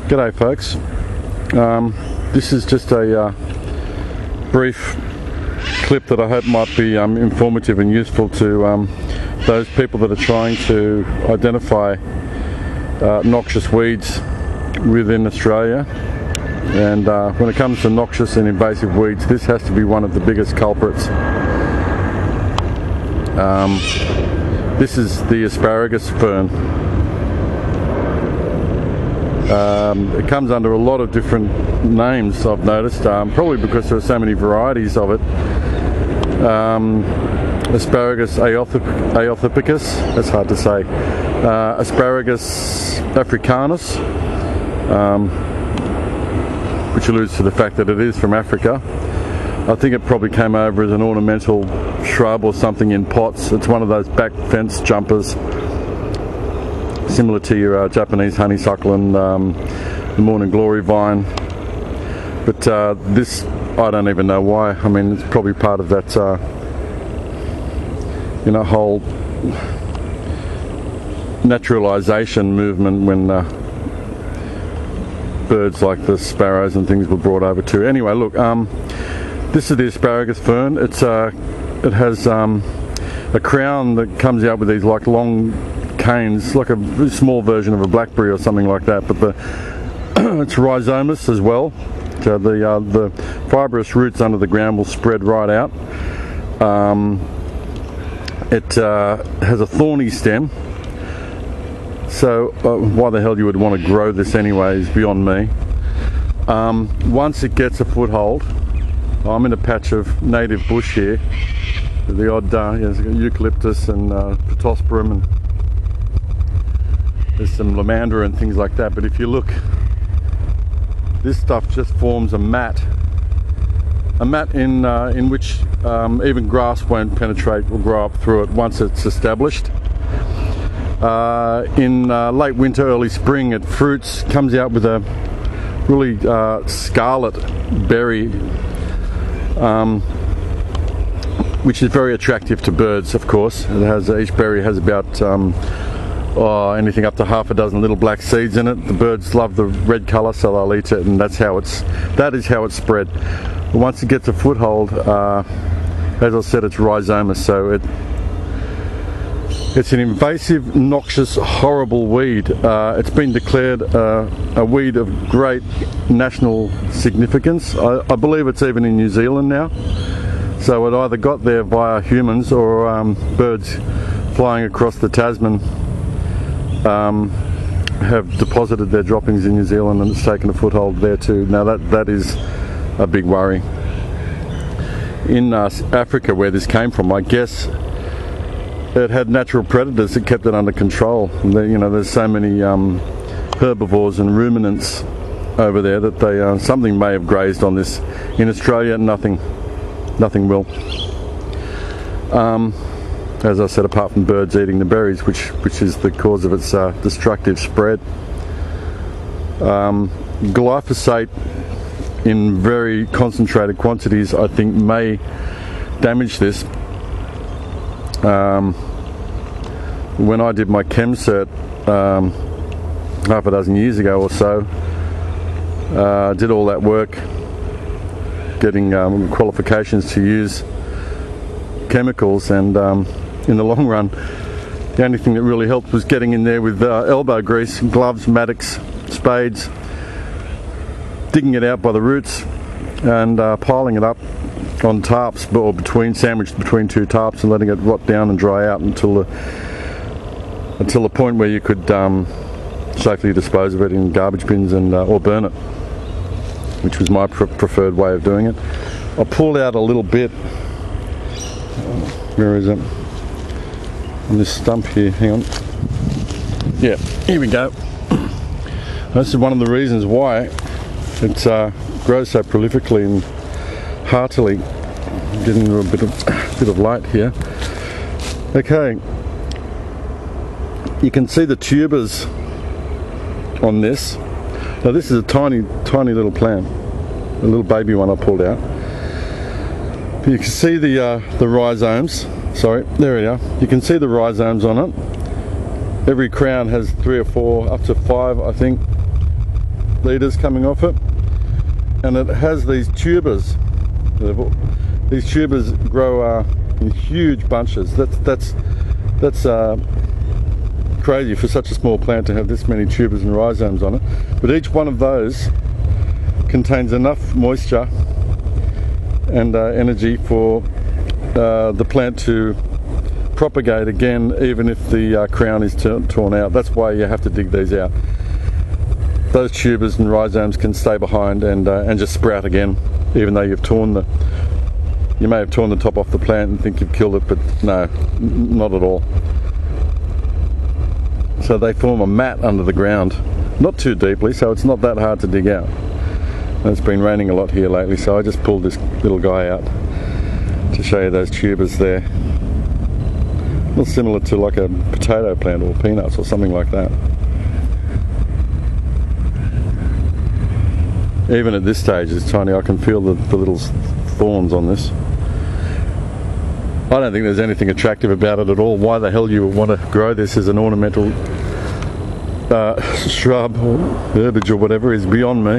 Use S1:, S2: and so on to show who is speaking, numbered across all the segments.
S1: G'day folks. This is just a brief clip that I hope might be informative and useful to those people that are trying to identify noxious weeds within Australia. And when it comes to noxious and invasive weeds, this has to be one of the biggest culprits. This is the asparagus fern. It comes under a lot of different names, I've noticed, probably because there are so many varieties of it. Asparagus aeothipicus, that's hard to say. Asparagus Africanus, which alludes to the fact that it is from Africa. I think it probably came over as an ornamental shrub or something in pots. It's one of those back fence jumpers, similar to your Japanese honeysuckle and the morning glory vine. But this, I don't even know why. I mean, it's probably part of that whole naturalization movement when birds like the sparrows and things were brought over too. Anyway, look, this is the asparagus fern. It has a crown that comes out with these like long canes, like a small version of a blackberry or something like that, but it's rhizomous as well. So the fibrous roots under the ground will spread right out. It has a thorny stem, so why the hell you would want to grow this anyway is beyond me. Once it gets a foothold, I'm in a patch of native bush here, the odd eucalyptus and pittosporum, and there's some lavender and things like that. But if you look, this stuff just forms a mat in which even grass won't penetrate or grow up through it once it's established. In late winter, early spring, it fruits, comes out with a really scarlet berry, which is very attractive to birds, of course. It has, each berry has about anything up to half a dozen little black seeds in it. The birds love the red colour, so they'll eat it, and that is how it's spread. But once it gets a foothold, as I said, it's rhizomous, so it's an invasive, noxious, horrible weed. It's been declared a weed of great national significance. I believe it's even in New Zealand now. So it either got there via humans or birds flying across the Tasman have deposited their droppings in New Zealand, and it's taken a foothold there too. Now that is a big worry. In Africa, where this came from, I guess it had natural predators that kept it under control. And there's so many herbivores and ruminants over there that something may have grazed on this. In Australia, nothing will. As I said, apart from birds eating the berries, which is the cause of its destructive spread. Glyphosate in very concentrated quantities, I think, may damage this. When I did my chem cert half a dozen years ago or so, did all that work getting qualifications to use chemicals, and in the long run the only thing that really helped was getting in there with elbow grease, gloves, mattocks, spades, digging it out by the roots and piling it up on tarps, or sandwiched between two tarps, and letting it rot down and dry out until the point where you could safely dispose of it in garbage bins and or burn it, which was my preferred way of doing it. I pulled out a little bit. Where is it? On this stump here, hang on. Yeah, here we go. This is one of the reasons why it grows so prolifically and heartily. I'm getting a bit of light here. Okay, you can see the tubers on this. Now this is a tiny little plant, a little baby one I pulled out. You can see the rhizomes. Sorry, there we are. You can see the rhizomes on it. Every crown has 3 or 4, up to 5, I think, leaders coming off it, and it has these tubers. These tubers grow in huge bunches. That's crazy for such a small plant to have this many tubers and rhizomes on it. But each one of those contains enough moisture and energy for the plant to propagate again, even if the crown is torn out. That's why you have to dig these out. Those tubers and rhizomes can stay behind and just sprout again, even though you may have torn the top off the plant and think you've killed it, but no, not at all. So they form a mat under the ground, not too deeply, so it's not that hard to dig out. And it's been raining a lot here lately, so I just pulled this little guy out to show you those tubers there. A little similar to like a potato plant or peanuts or something like that. Even at this stage it's tiny. I can feel the little thorns on this. I don't think there's anything attractive about it at all. Why the hell you would want to grow this as an ornamental shrub or herbage or whatever is beyond me.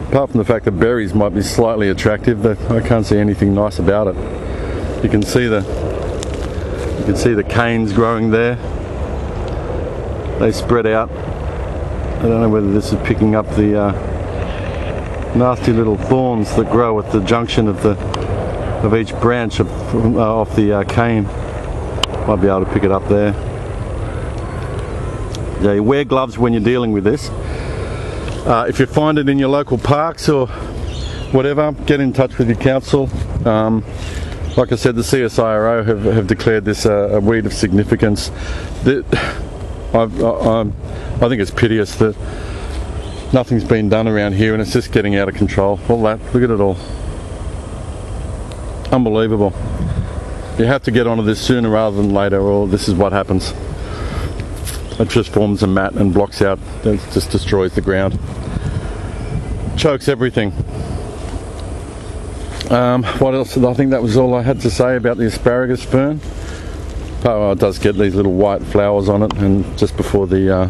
S1: Apart from the fact that berries might be slightly attractive, I can't see anything nice about it. You can see the canes growing there. They spread out. I don't know whether this is picking up the nasty little thorns that grow at the junction of each branch of the cane. Might be able to pick it up there. Yeah, you wear gloves when you're dealing with this. If you find it in your local parks or whatever, get in touch with your council. Like I said, the CSIRO have declared this a weed of significance. I think it's piteous that nothing's been done around here and it's just getting out of control. All that, look at it all. Unbelievable. You have to get onto this sooner rather than later, or this is what happens. It just forms a mat and blocks out, it just destroys the ground. Chokes everything. What else? I think that was all I had to say about the asparagus fern. Oh, it does get these little white flowers on it, and just before the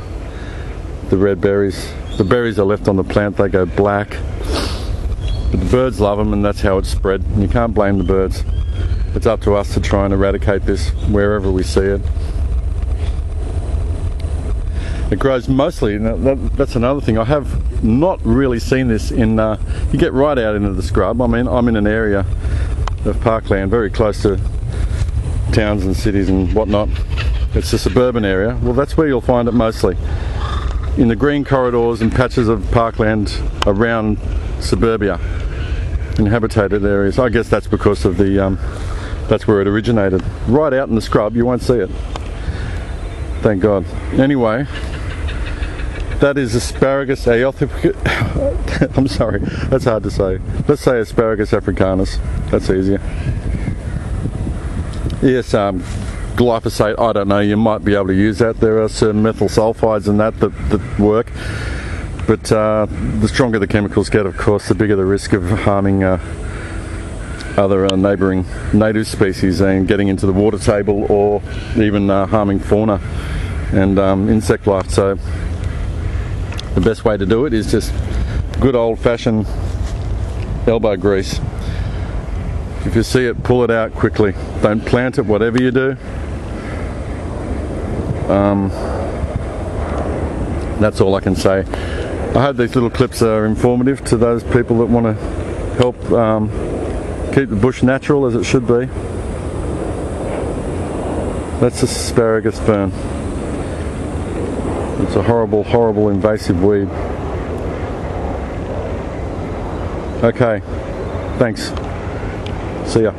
S1: red berries. The berries are left on the plant, they go black. But the birds love them, and that's how it's spread. And you can't blame the birds. It's up to us to try and eradicate this wherever we see it. It grows mostly, that's another thing, I have not really seen this in, you get right out into the scrub. I mean, I'm in an area of parkland very close to towns and cities and whatnot. It's a suburban area. Well, that's where you'll find it mostly. In the green corridors and patches of parkland around suburbia, inhabited areas. I guess that's because of the, that's where it originated. Right out in the scrub, you won't see it. Thank God. Anyway, that is Asparagus I'm sorry, that's hard to say. Let's say Asparagus Africanus. That's easier. Yes, glyphosate, I don't know, you might be able to use that. There are certain methyl sulfides and that work. But the stronger the chemicals get, of course, the bigger the risk of harming other neighbouring native species and getting into the water table, or even harming fauna and insect life. So the best way to do it is just good old-fashioned elbow grease. If you see it, pull it out quickly. Don't plant it, whatever you do. That's all I can say. I hope these little clips are informative to those people that want to help keep the bush natural as it should be. That's asparagus fern. It's a horrible, horrible invasive weed. Okay, thanks. See ya.